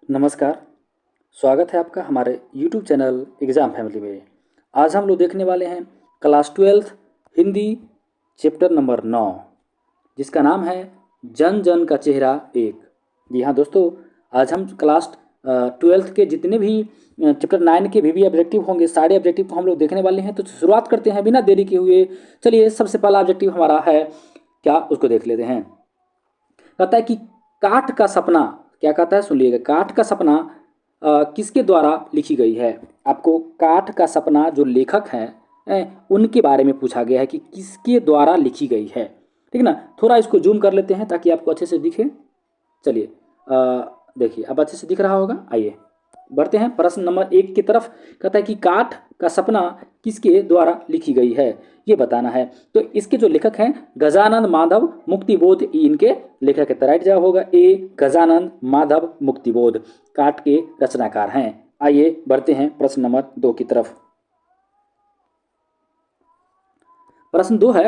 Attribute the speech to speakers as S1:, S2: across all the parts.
S1: नमस्कार। स्वागत है आपका हमारे YouTube चैनल एग्ज़ाम फैमिली में। आज हम लोग देखने वाले हैं class 12th Hindi chapter number 9, जिसका नाम है जन जन का चेहरा एक। जी हाँ दोस्तों, आज हम क्लास 12th के जितने भी चैप्टर 9 के भी ऑब्जेक्टिव होंगे, सारे ऑब्जेक्टिव को हम लोग देखने वाले हैं। तो शुरुआत करते हैं बिना देरी के हुए। चलिए, सबसे पहला ऑब्जेक्टिव हमारा है क्या, उसको देख लेते हैं। कहता है कि काठ का सपना, क्या कहता है सुनिएगा, काठ का सपना किसके द्वारा लिखी गई है। आपको काठ का सपना जो लेखक हैं उनके बारे में पूछा गया है कि किसके द्वारा लिखी गई है। ठीक ना, थोड़ा इसको जूम कर लेते हैं ताकि आपको अच्छे से दिखे। चलिए, देखिए अब अच्छे से दिख रहा होगा। आइए बढ़ते हैं प्रश्न नंबर 1 की तरफ। कहता है कि काठ का सपना किसके द्वारा लिखी गई है, ये बताना है। तो इसके जो लेखक हैं गजानन माधव मुक्तिबोध, इनके लेखक है। तो राइट जवाब होगा ए, गजानन माधव मुक्तिबोध काठ के रचनाकार हैं। आइए बढ़ते हैं प्रश्न नंबर 2 की तरफ। प्रश्न 2 है,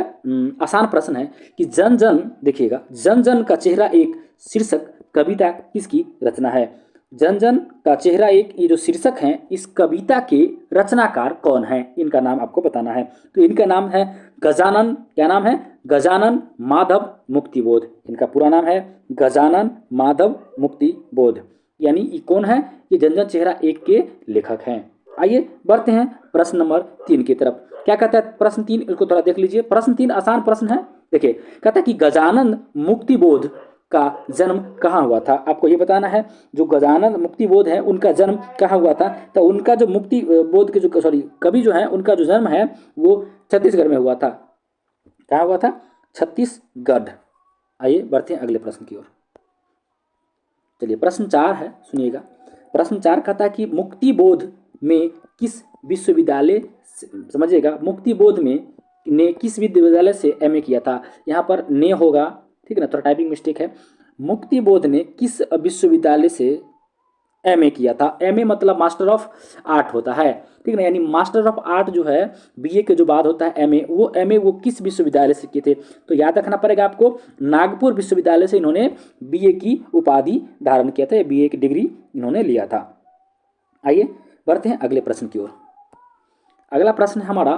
S1: आसान प्रश्न है कि जन जन, देखिएगा, जन जन का चेहरा एक शीर्षक कविता किसकी रचना है। जन जन का चेहरा एक, ये जो शीर्षक हैं, इस कविता के रचनाकार कौन है, इनका नाम आपको बताना है। तो इनका नाम है गजानन, क्या नाम है, गजानन माधव मुक्तिबोध। इनका पूरा नाम है गजानन माधव मुक्तिबोध। यानी ये कौन है, ये जन जन चेहरा एक के लेखक हैं। आइए बढ़ते हैं प्रश्न नंबर 3 की तरफ। क्या कहता है प्रश्न 3, इसको थोड़ा देख लीजिए। प्रश्न 3 आसान प्रश्न है। देखिए, कहता है कि गजानन मुक्तिबोध का जन्म कहाँ हुआ था। आपको ये बताना है जो गजानन मुक्तिबोध है उनका जन्म कहाँ हुआ था। तो उनका जो मुक्ति बोध के जो कवि जो है, उनका जो जन्म है वो छत्तीसगढ़ में हुआ था। कहाँ हुआ था, छत्तीसगढ़। आइए बढ़ते हैं अगले प्रश्न की ओर। चलिए, प्रश्न 4 है, सुनिएगा। प्रश्न 4 कहता है कि मुक्तिबोध में किस विश्वविद्यालय, समझिएगा, मुक्तिबोध में ने किस विश्वविद्यालय से एमए किया था। यहाँ पर ने होगा, ठीक है ना, थोड़ा टाइपिंग मिस्टेक है। मुक्तिबोध ने किस विश्वविद्यालय से एमए किया था। एमए मतलब मास्टर ऑफ आर्ट होता है, ठीक ना। यानी मास्टर ऑफ आर्ट जो है बीए के जो बाद होता है एमए वो किस विश्वविद्यालय से किए थे। तो याद रखना पड़ेगा आपको, नागपुर विश्वविद्यालय से इन्होंने बीए की उपाधि धारण किया था, बीए की डिग्री इन्होंने लिया था। आइए बढ़ते हैं अगले प्रश्न की ओर। अगला प्रश्न हमारा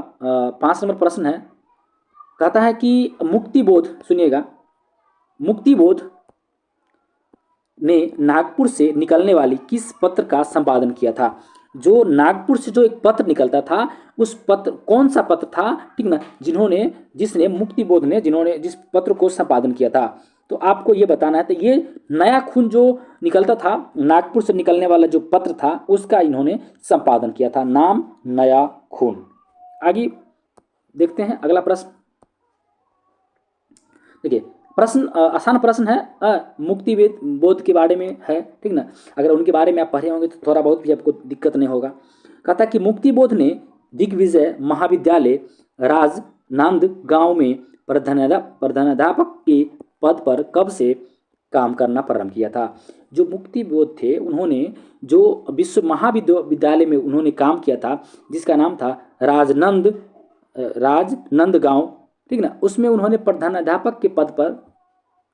S1: 5 नंबर प्रश्न है। कहता है कि मुक्तिबोध, सुनिएगा, मुक्तिबोध ने नागपुर से निकलने वाली किस पत्र का संपादन किया था। जो नागपुर से जो एक पत्र निकलता था, उस पत्र, कौन सा पत्र था, ठीक ना, जिसने मुक्तिबोध ने जिस पत्र को संपादन किया था। तो आपको ये बताना है। तो ये नया खून जो निकलता था, नागपुर से निकलने वाला जो पत्र था, उसका इन्होंने संपादन किया था। नाम नया खून। आगे देखते हैं अगला प्रश्न। देखिए, प्रश्न आसान प्रश्न है, मुक्ति बोध के बारे में है, ठीक ना। अगर उनके बारे में आप पढ़े होंगे तो थोड़ा बहुत भी आपको दिक्कत नहीं होगा। कहता कि मुक्तिबोध ने दिग्विजय महाविद्यालय राजनांदगांव में प्रधानाध्यापक के पद पर कब से काम करना प्रारंभ किया था। जो मुक्तिबोध थे, उन्होंने जो विश्व महाविद्यालय में उन्होंने काम किया था, जिसका नाम था राजनांदगांव, ठीक ना, उसमें उन्होंने प्रधानाध्यापक के पद पर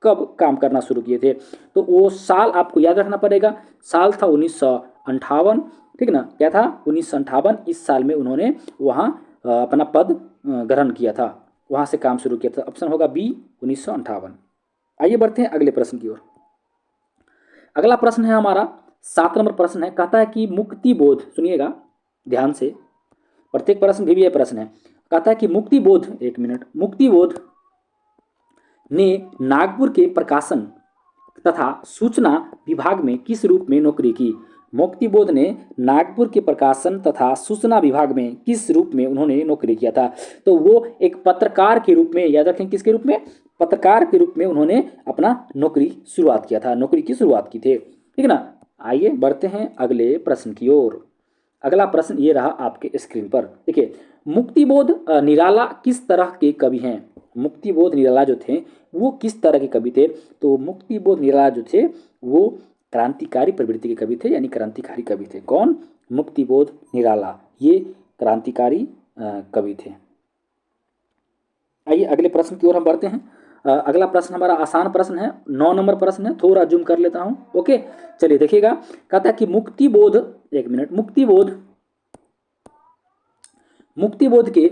S1: कब काम करना शुरू किए थे। तो वो साल आपको याद रखना पड़ेगा, साल था 1958, ठीक ना। क्या था, 1958। इस साल में उन्होंने वहाँ अपना पद ग्रहण किया था, वहाँ से काम शुरू किया था। ऑप्शन होगा बी, 1958। आइए बढ़ते हैं अगले प्रश्न की ओर। अगला प्रश्न है हमारा 7 नंबर प्रश्न है। कहता है कि मुक्तिबोध, सुनिएगा ध्यान से, प्रत्येक प्रश्न भी प्रश्न है। कहता है कि मुक्तिबोध, एक मिनट, मुक्तिबोध ने नागपुर के प्रकाशन तथा सूचना विभाग में किस रूप में नौकरी की। मुक्तिबोध ने नागपुर के प्रकाशन तथा सूचना विभाग में किस रूप में उन्होंने नौकरी किया था। तो वो एक पत्रकार के रूप में, याद रखें, किसके रूप में, पत्रकार के रूप में उन्होंने अपना नौकरी शुरुआत किया था, नौकरी की शुरुआत की थी, ठीक ना। आइए बढ़ते हैं अगले प्रश्न की ओर। अगला प्रश्न ये रहा आपके स्क्रीन पर। देखिए, मुक्तिबोध निराला किस तरह के कवि हैं। मुक्तिबोध निराला जो थे वो किस तरह के कवि थे। तो मुक्तिबोध निराला जो थे वो क्रांतिकारी प्रवृत्ति के कवि थे, यानी क्रांतिकारी कवि थे। कौन, मुक्तिबोध निराला, ये क्रांतिकारी कवि थे। आइए अगले प्रश्न की ओर हम बढ़ते हैं। अगला प्रश्न हमारा आसान प्रश्न है, 9 नंबर प्रश्न है, थोड़ा जूम कर लेता हूँ। ओके, चलिए देखिएगा। कहता है कि मुक्तिबोध, एक मिनट, मुक्तिबोध के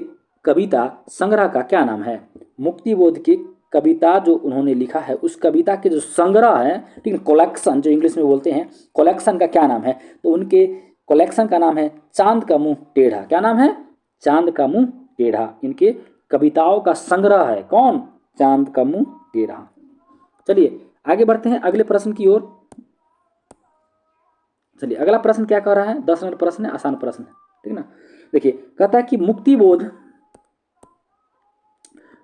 S1: कविता संग्रह का क्या नाम है? मुक्तिबोध के कविता जो उन्होंने लिखा है उस कविता के जो संग्रह है, ठीक है, कलेक्शन जो इंग्लिश में बोलते हैं, कलेक्शन का क्या नाम है? तो उनके कलेक्शन का नाम है चांद का मुंह टेढ़ा। क्या नाम है? चांद का मुंह टेढ़ा। इनके कविताओं का संग्रह है कौन? चांद का मुंह टेढ़ा। चलिए आगे बढ़ते हैं अगले प्रश्न की ओर। चलिए अगला प्रश्न क्या कह रहा है? 10 नंबर प्रश्न है, आसान प्रश्न है, ठीक ना। देखिए कहता है कि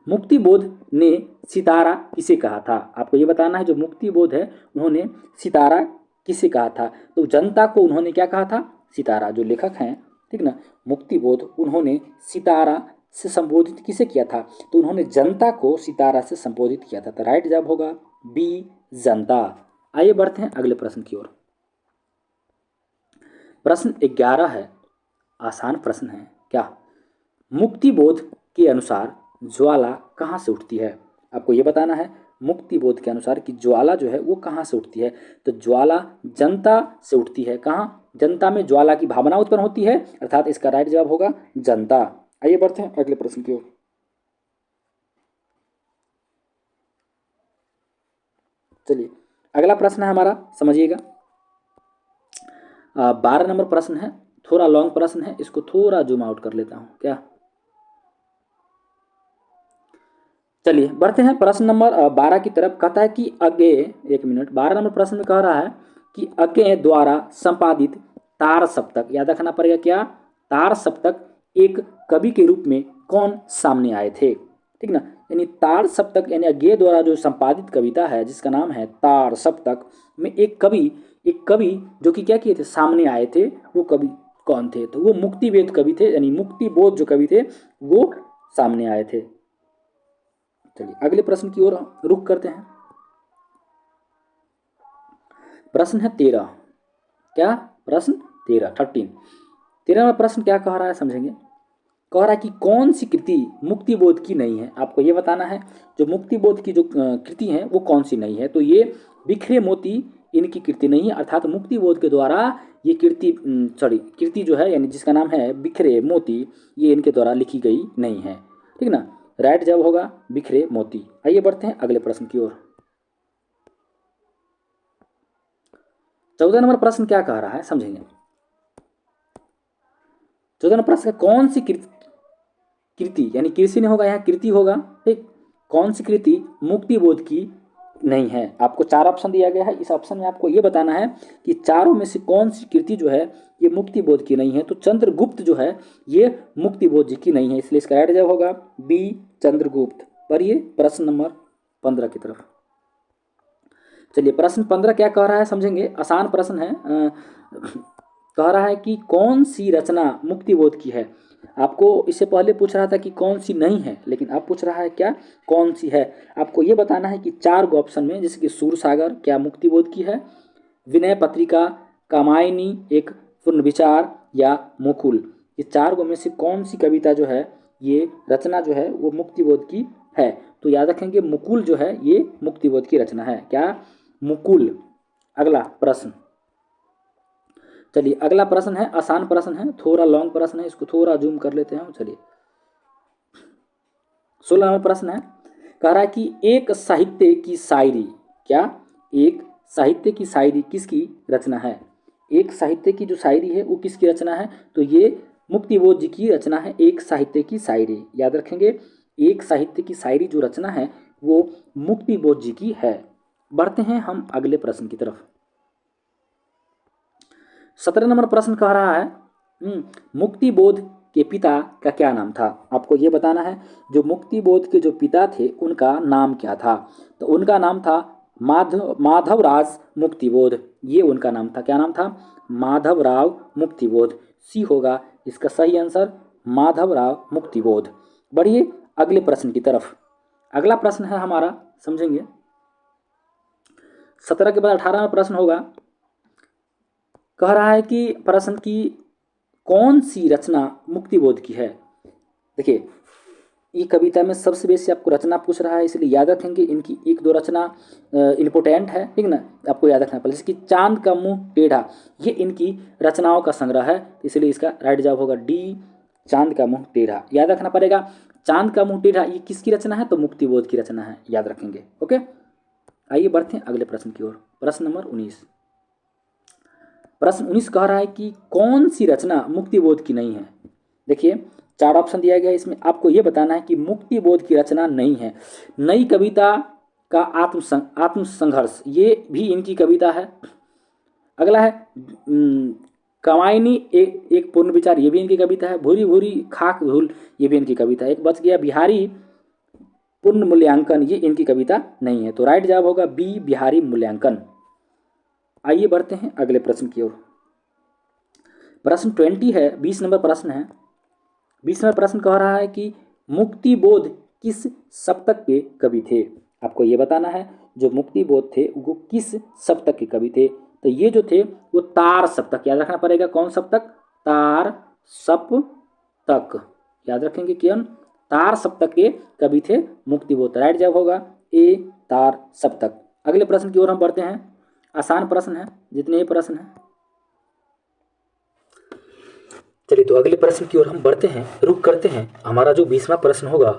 S1: मुक्तिबोध ने सितारा किसे कहा था? आपको ये बताना है। जो मुक्तिबोध है उन्होंने सितारा किसे कहा था? तो जनता को उन्होंने क्या कहा था? सितारा। जो लेखक हैं, ठीक ना, मुक्तिबोध, उन्होंने सितारा से संबोधित किसे किया था? तो उन्होंने जनता को सितारा से संबोधित किया था। तो राइट जवाब होगा बी, जनता। आइए बढ़ते हैं अगले प्रश्न की ओर। प्रश्न 11 है, आसान प्रश्न है। क्या? मुक्तिबोध के अनुसार ज्वाला कहाँ से उठती है? आपको ये बताना है मुक्तिबोध के अनुसार कि ज्वाला जो है वो कहाँ से उठती है। तो ज्वाला जनता से उठती है। कहाँ? जनता में ज्वाला की भावना उत्पन्न होती है, अर्थात इसका राइट जवाब होगा जनता। आइए बढ़ते हैं अगले प्रश्न की ओर। चलिए अगला प्रश्न है हमारा, समझिएगा। 12 नंबर प्रश्न है, थोड़ा लॉन्ग प्रश्न है, इसको थोड़ा जूम आउट कर लेता हूँ। क्या? चलिए बढ़ते हैं प्रश्न नंबर 12 की तरफ। कहता है कि अज्ञे, एक मिनट, 12 नंबर प्रश्न में कह रहा है कि अज्ञे द्वारा संपादित तार सप्तक, याद रखना पड़ेगा क्या? तार सप्तक एक कवि के रूप में कौन सामने आए थे? ठीक ना, यानी तार सप्तक यानी अज्ञे द्वारा जो संपादित कविता है जिसका नाम है तार सप्तक में एक कवि जो कि क्या किए थे? सामने आए थे। वो कवि कौन थे? तो वो मुक्तिवेद कवि थे, यानी मुक्तिबोध जो कवि थे वो सामने आए थे। चलिए अगले प्रश्न की ओर रुख करते हैं। प्रश्न है 13। क्या? प्रश्न 13, 13वां प्रश्न क्या कह रहा है, समझेंगे। कह रहा है कि कौन सी कृति मुक्तिबोध की नहीं है? आपको ये बताना है जो मुक्तिबोध की जो कृति है वो कौन सी नहीं है। तो ये बिखरे मोती इनकी कृति नहीं है, अर्थात मुक्तिबोध के द्वारा ये कृति जो है, यानी जिसका नाम है बिखरे मोती, ये इनके द्वारा लिखी गई नहीं है। ठीक ना, राइट जवाब होगा बिखरे मोती। आइए बढ़ते हैं अगले प्रश्न की ओर। 14 नंबर प्रश्न क्या कह रहा है, समझेंगे। 14 नंबर प्रश्न कौन सी कृति, यानी कृषि नहीं होगा, यहाँ कृति होगा, ठीक। कौन सी कृति मुक्तिबोध की नहीं है? आपको 4 ऑप्शन दिया गया है। इस ऑप्शन में आपको ये बताना है कि चारों में से कौन सी कृति जो है ये मुक्तिबोध की नहीं है। तो चंद्रगुप्त जो है ये मुक्तिबोध जी की नहीं है, इसलिए इसका राइट जवाब होगा बी, चंद्रगुप्त। पढ़िए प्रश्न नंबर 15 की तरफ। चलिए प्रश्न 15 क्या कह रहा है, समझेंगे। आसान प्रश्न है। कह रहा है कि कौन सी रचना मुक्तिबोध की है। आपको इससे पहले पूछ रहा था कि कौन सी नहीं है, लेकिन अब पूछ रहा है क्या, कौन सी है। आपको ये बताना है कि 4 ऑप्शन में, जैसे कि सूरसागर क्या मुक्तिबोध की है, विनय पत्रिका, कामायनी, एक पूर्ण विचार या मुकुल, ये 4 में से कौन सी कविता जो है, ये रचना जो है वो मुक्तिबोध की है। तो याद रखेंगे मुकुल जो है ये मुक्तिबोध की रचना है। क्या? मुकुल। अगला प्रश्न। चलिए अगला प्रश्न है, आसान प्रश्न है, थोड़ा लॉन्ग प्रश्न है, इसको थोड़ा जूम कर लेते हैं। चलिए 16 नंबर प्रश्न है। कह रहा है कि एक साहित्य की शायरी, क्या? एक साहित्य की शायरी किसकी रचना है? एक साहित्य की जो शायरी है वो किसकी रचना है? तो ये मुक्तिबोध जी की रचना है, एक साहित्य की शायरी। याद रखेंगे एक साहित्य की शायरी जो रचना है वो मुक्तिबोध जी की है। बढ़ते हैं हम अगले प्रश्न की तरफ। 17 नंबर प्रश्न कह रहा है मुक्तिबोध के पिता का क्या नाम था? आपको ये बताना है जो मुक्तिबोध के जो पिता थे उनका नाम क्या था। तो उनका नाम था माधवराज मुक्तिबोध, ये उनका नाम था। क्या नाम था? माधवराव मुक्तिबोध। सी होगा इसका सही आंसर, माधवराव मुक्तिबोध। बढ़िए अगले प्रश्न की तरफ। अगला प्रश्न है हमारा, समझेंगे। 17 के बाद 18वां प्रश्न होगा। कह रहा है कि प्रश्न की कौन सी रचना मुक्तिबोध की है। देखिए ये कविता में सबसे बेसी आपको रचना पूछ रहा है, इसलिए याद रखेंगे इनकी एक दो रचना इम्पोर्टेंट है, ठीक ना, आपको याद रखना पड़ेगा। इसकी चांद का मुंह टेढ़ा, ये इनकी रचनाओं का संग्रह है, इसलिए इसका राइट जवाब होगा डी, चांद का मुंह टेढ़ा। याद रखना पड़ेगा चांद का मुंह टेढ़ा ये किसकी रचना है, तो मुक्तिबोध की रचना है, याद रखेंगे। ओके, आइए बढ़ते हैं अगले प्रश्न की ओर। प्रश्न नंबर 19। प्रश्न 19 कह रहा है कि कौन सी रचना मुक्तिबोध की नहीं है। देखिए 4 ऑप्शन दिया गया है, इसमें आपको यह बताना है कि मुक्तिबोध की रचना नहीं है। नई कविता का आत्मसंघर्ष, ये भी इनकी कविता है। अगला है कमायनी एक पूर्ण विचार, ये भी इनकी कविता है। भूरी भूरी खाक धूल, ये भी इनकी कविता है। एक बच गया बिहारी पूर्ण मूल्यांकन, ये इनकी कविता नहीं है, तो राइट जवाब होगा बी, बिहारी मूल्यांकन। आइए बढ़ते हैं अगले प्रश्न की ओर। प्रश्न 20 है, 20 नंबर प्रश्न है। 20 नंबर प्रश्न कह रहा है कि मुक्तिबोध किस सप्तक के कवि थे। आपको ये बताना है जो मुक्तिबोध थे वो किस सप्तक के कवि थे। तो ये जो थे वो तार सप्तक, याद रखना पड़ेगा कौन सप्तक, तार सप्तक, याद रखेंगे कौन, तार सप्तक के कवि थे मुक्तिबोध। राइट जवाब होगा ए, तार सप्तक। अगले प्रश्न की ओर हम बढ़ते हैं। आसान प्रश्न है, जितने ही प्रश्न हैं। चलिए तो अगले प्रश्न की ओर हम बढ़ते हैं, रुक करते हैं। हमारा जो 20वां प्रश्न होगा,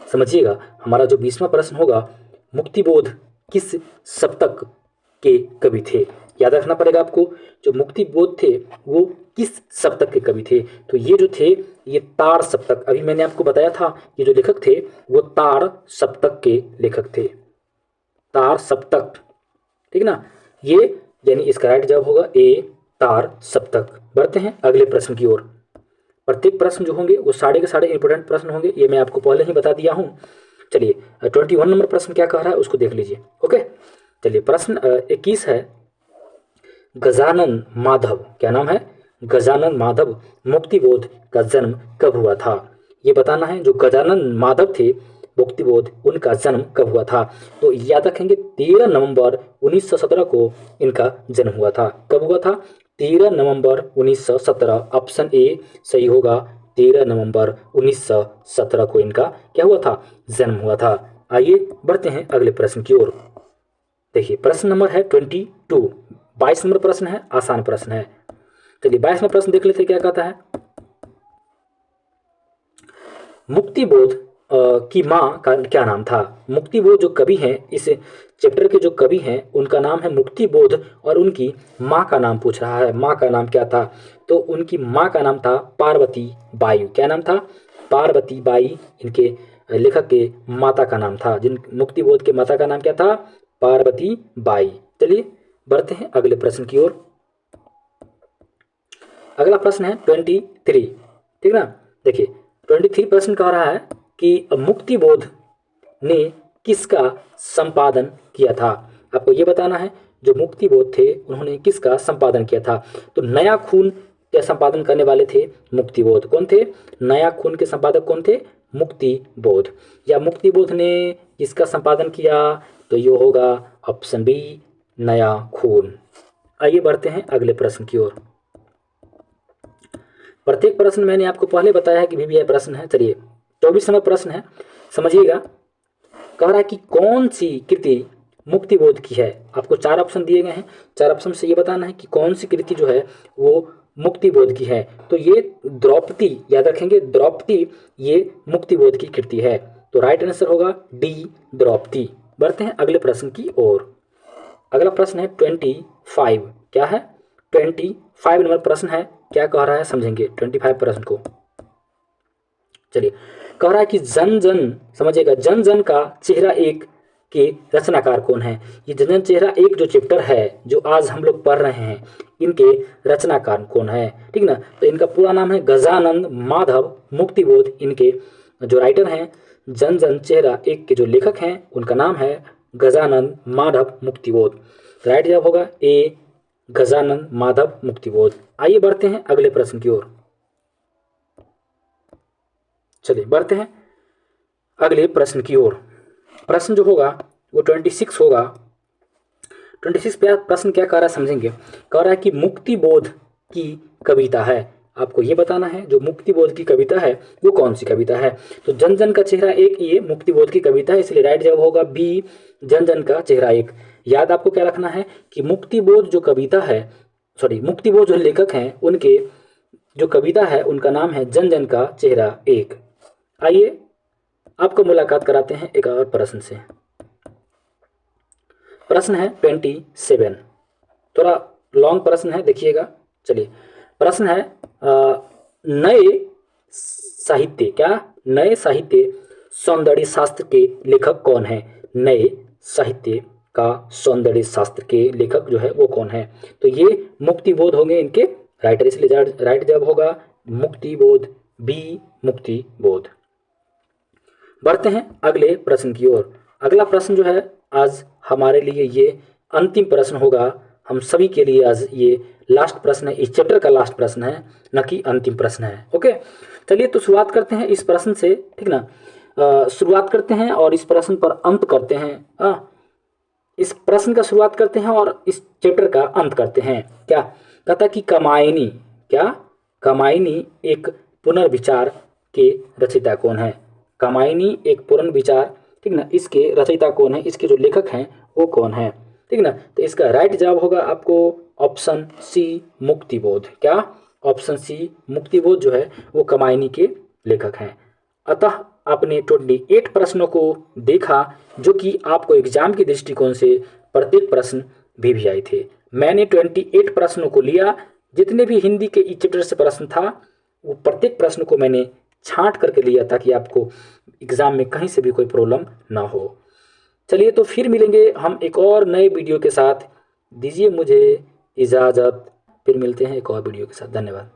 S1: समझिएगा, हमारा जो 20वां प्रश्न होगा, मुक्तिबोध किस सप्तक के कवि थे। याद रखना पड़ेगा आपको, जो मुक्तिबोध थे वो किस सप्तक के कवि थे। तो ये जो थे ये तार सप्तक, अभी मैंने आपको बताया था, ये जो लेखक थे वो तार सप्तक के लेखक थे, तार सप्तक, ठीक ना। ये यानी इसका राइट जवाब होगा ए, तार सप्तक। बढ़ते हैं अगले प्रश्न की ओर। प्रत्येक प्रश्न जो होंगे वो साढ़े के साढ़े इंपोर्टेंट प्रश्न होंगे, ये मैं आपको पहले ही बता दिया हूँ। चलिए 21 नंबर प्रश्न क्या कह रहा है उसको देख लीजिए। ओके, चलिए प्रश्न 21 है, गजानन माधव, क्या नाम है, गजानन माधव, मुक्तिबोध का जन्म कब हुआ था। ये बताना है जो गजानन माधव थे मुक्तिबोध, उनका जन्म कब हुआ था। तो याद रखेंगे 13 नवंबर 1917 को इनका जन्म हुआ था। कब हुआ था, 13 नवंबर 1917। ऑप्शन ए सही होगा, 13 नवंबर 1917 को इनका क्या हुआ था, जन्म हुआ था। आइए बढ़ते हैं अगले प्रश्न की ओर। देखिए प्रश्न नंबर है 22, 22 नंबर प्रश्न है, आसान प्रश्न है। चलिए 22वां प्रश्न देख लेते क्या कहता है। मुक्तिबोध की माँ का क्या नाम था। मुक्तिबोध जो कवि हैं, इस चैप्टर के जो कवि हैं उनका नाम है मुक्तिबोध, और उनकी माँ का नाम पूछ रहा है। माँ का नाम क्या था, तो उनकी माँ का नाम था पार्वती बाई। क्या नाम था, पार्वती बाई इनके लेखक के माता का नाम था। जिन मुक्तिबोध के माता का नाम क्या था, पार्वती बाई। चलिए बढ़ते हैं अगले प्रश्न की ओर। अगला प्रश्न है 23, ठीक ना। देखिए 23 प्रश्न कह रहा है कि मुक्तिबोध ने किसका संपादन किया था। आपको ये बताना है जो मुक्तिबोध थे उन्होंने किसका संपादन किया था। तो नया खून के संपादन करने वाले थे मुक्तिबोध। कौन थे, नया खून के संपादक कौन थे, मुक्तिबोध। या मुक्तिबोध ने किसका संपादन किया, तो ये होगा ऑप्शन बी, नया खून। आइए बढ़ते हैं अगले प्रश्न की ओर। प्रत्येक प्रश्न मैंने आपको पहले बताया है कि VVI प्रश्न है। चलिए 24 नंबर प्रश्न है, समझिएगा। कह रहा है कि कौन सी कृति मुक्तिबोध की है। आपको 4 ऑप्शन दिए गए हैं, 4 ऑप्शन से ये बताना है कि कौन सी कृति जो है वो मुक्तिबोध की है। तो ये द्रौपदी, याद रखेंगे द्रौपदी ये मुक्तिबोध की कृति है। तो राइट आंसर होगा डी, द्रौपदी। बढ़ते हैं अगले प्रश्न की ओर। अगला प्रश्न है 25, क्या है, 25 नंबर प्रश्न है। क्या कह रहा है समझेंगे 25 प्रश्न को। चलिए कह रहा है कि जन जन, समझिएगा, जन जन का चेहरा एक के रचनाकार कौन है। ये जन जन चेहरा एक जो चैप्टर है जो आज हम लोग पढ़ रहे हैं, इनके रचनाकार कौन है, ठीक ना। तो इनका पूरा नाम है गजानन माधव मुक्तिबोध। इनके जो राइटर हैं, जन जन चेहरा एक के जो लेखक हैं उनका नाम है गजानन माधव मुक्तिबोध। राइट जवाब होगा ए, गजानन माधव मुक्तिबोध। आइए बढ़ते हैं अगले प्रश्न की ओर। चलिए बढ़ते हैं अगले प्रश्न की ओर। प्रश्न जो होगा वो 26 होगा। 26 पे प्रश्न क्या कह रहा है समझेंगे। कह रहा है कि मुक्तिबोध की कविता है। आपको ये बताना है जो मुक्तिबोध की कविता है वो कौन सी कविता है। तो जन जन का चेहरा एक ये मुक्तिबोध की कविता है, इसलिए राइट जवाब होगा बी, जन जन का चेहरा एक। याद आपको क्या रखना है कि मुक्तिबोध जो कविता है, सॉरी मुक्तिबोध जो लेखक हैं उनके जो कविता है उनका नाम है जन जन का चेहरा एक। आइए आपको मुलाकात कराते हैं एक और प्रश्न से। प्रश्न है 27, थोड़ा लॉन्ग प्रश्न है, देखिएगा। चलिए प्रश्न है नए साहित्य, क्या नए साहित्य सौंदर्य शास्त्र के लेखक कौन है। नए साहित्य का सौंदर्य शास्त्र के लेखक जो है वो कौन है। तो ये मुक्तिबोध होंगे इनके राइटर, इसलिए राइट जवाब होगा मुक्तिबोध, बी मुक्तिबोध। बढ़ते हैं अगले प्रश्न की ओर। अगला प्रश्न जो है आज हमारे लिए ये अंतिम प्रश्न होगा, हम सभी के लिए आज ये लास्ट प्रश्न है, इस चैप्टर का लास्ट प्रश्न है, न कि अंतिम प्रश्न है। ओके, चलिए तो शुरुआत करते हैं इस प्रश्न से, ठीक ना। शुरुआत करते हैं और इस प्रश्न पर अंत करते हैं। इस प्रश्न का शुरुआत करते हैं और इस चैप्टर का अंत करते हैं। क्या कहता कि कामायनी, क्या कामायनी एक पुनर्विचार के रचयिता कौन है। कामायनी एक पुनर्विचार, ठीक ना, इसके रचयिता कौन है, इसके जो लेखक हैं वो कौन है, ठीक ना। तो इसका राइट जवाब होगा आपको ऑप्शन सी मुक्तिबोध। क्या ऑप्शन सी मुक्तिबोध जो है वो कामायनी के लेखक हैं। अतः आपने 28 प्रश्नों को देखा जो कि आपको एग्जाम के दृष्टिकोण से प्रत्येक प्रश्न भी आए थे। मैंने 28 प्रश्नों को लिया, जितने भी हिंदी के इस चैप्टर से प्रश्न था वो प्रत्येक प्रश्न को मैंने छांट करके लिया ताकि आपको एग्जाम में कहीं से भी कोई प्रॉब्लम ना हो। चलिए तो फिर मिलेंगे हम एक और नए वीडियो के साथ। दीजिए मुझे इजाज़त, फिर मिलते हैं एक और वीडियो के साथ। धन्यवाद।